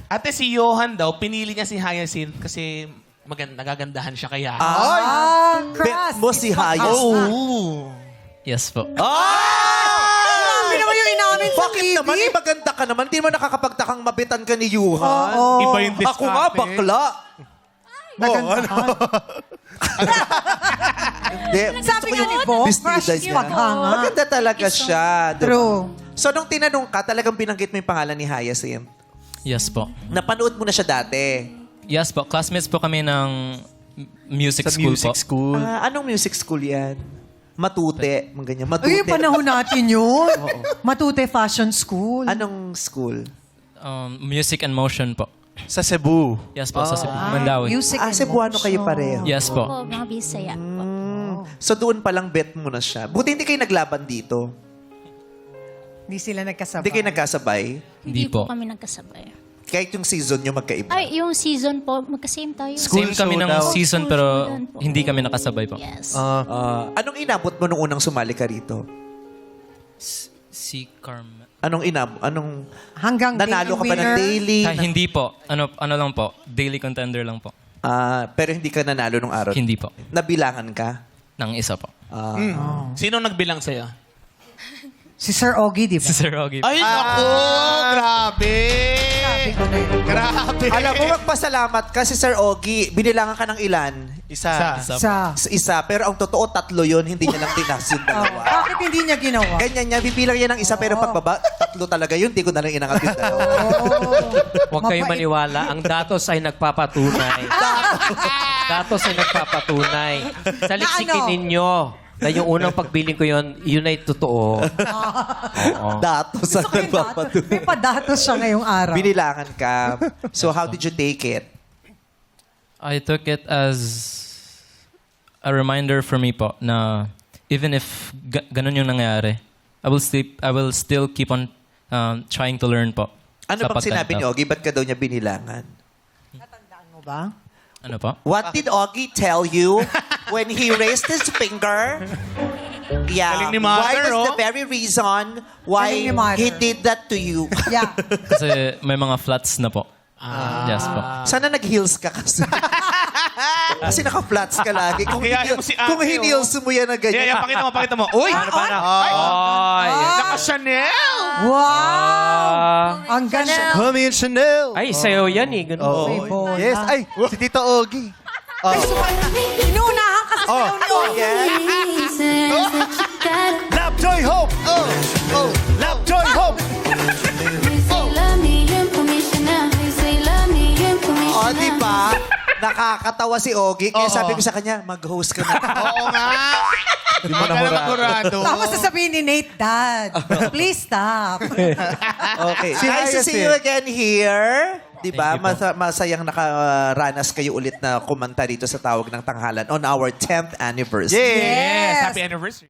Ate, si Johan daw, pinili niya si Hyacinth kasi nagagandahan siya kaya. Bet mo si Hayas. Oh. Yes po. Grabe naman yung inamin sa Bakit naman? TV. Maganda ka naman. Di mo nakakapagtakang mabitan ka ni Yuhan. Oo. Iba yung Ako nga, diskarte. bakla. Nagandahan. Di, Sabi gusto ko nga yung ni Bo, bestida crush niya. paghanga. Maganda talaga siya. diba? True. So, nung tinanong ka, talagang binanggit mo yung pangalan ni Hyacinth. Yes po. Napanood mo na siya dati. Yes po. Classmates po kami ng music school po. school. Anong music school yan? Matute. Mga ganyan. Matute. Ay, panahon natin yun. Matute Fashion School. Anong school? Music and motion po. Sa Cebu. Yes po, sa Mandawi. Music and Cebuano kayo motion. pareho. Yes po. Po, mga Bisaya po. So, doon palang bet mo na siya. Buti hindi kayo naglaban dito. Hindi sila nagkasabay. Hindi kayo nagkasabay. Hindi po. kami nagkasabay. Kahit yung season nyo magkaiba. Ay, yung season po, magka-same tayo. School Same kami ng showdown. season School pero showdown po. hindi kami nakasabay po. Yes. Anong inabot mo nung unang sumali ka rito? Si Carmen. Anong inabot? Anong... Hanggang Nanalo ka daily ba ng winner? daily? Hindi po. Ano lang po. Daily contender lang po. Pero hindi ka nanalo nung araw. Hindi po. Nabilangan ka? Nang isa po. Sino nagbilang sa'yo? Si Sir Ogie, di ba? Si Sir Ogie. Ay, naku! Grabe! Grabe! Alam mo, magpasalamat ka si Sir Ogie. Binilangan ka ng ilan? Isa. Sa... Isa. Pero ang totoo, 3 yun. Hindi niya lang tinas yung dalawa. Bakit hindi niya ginawa? Ganyan niya. Bibilang niya ng isa. Pero pagbaba, 3 talaga yun. Hindi ko na lang inangat yung dalawa. Huwag kayong Mapait. maniwala. Ang datos ay nagpapatunay. Datos ay nagpapatunay. Sa liksikin ano? ninyo na yung unang pagbiling ko yun ay totoo. Oo. Datos ang Gusto ko yung datos. nagpapatuloy. May padatos siya ngayong araw. Binilangan ka. So, how did you take it? I took it as a reminder for me po na even if ganun yung nangyari, I will still keep on trying to learn po. Ano sa bang sinabi ni pagkanta. Ogie? Ba't ka daw niya binilangan? Natandaan mo ba? Ano po? What did Ogie tell you when he raised his finger? Yeah. Galing ni Why Mother, was oh. the very reason why Galing ni Mother. he did that to you? Yeah. Kasi may mga flats na po. Yes po. Sana nag-heels ka kasi. Kasi naka-flats ka lagi. Kung, Kaya mo si ate, kung heels mo yan na ganyan. Yeah, pakita mo. Uy! Ay! Naka-Chanel! Wow! Ang ganda. Kami yung Chanel. Ay, sayo yan eh. Ganun. Oo. May bola. Yes. Ay, si Tito Ogie. Inuunahan kasi Oh. si Leon. Lapjoy Hope! Lapjoy Hope! O, di ba? Nakakatawa si Ogie. Kaya sabi ko sa kanya, mag-host ka na. Oo nga! Di mo na magurado. Tapos sasabihin ni Nate, Dad, please stop. Okay. Si Nice to see Hyacinth. you again here. Di ba? Thank you po. Masayang nakaranas kayo ulit na kumanta dito sa Tawag ng Tanghalan on our 10th anniversary. Yes! Happy anniversary.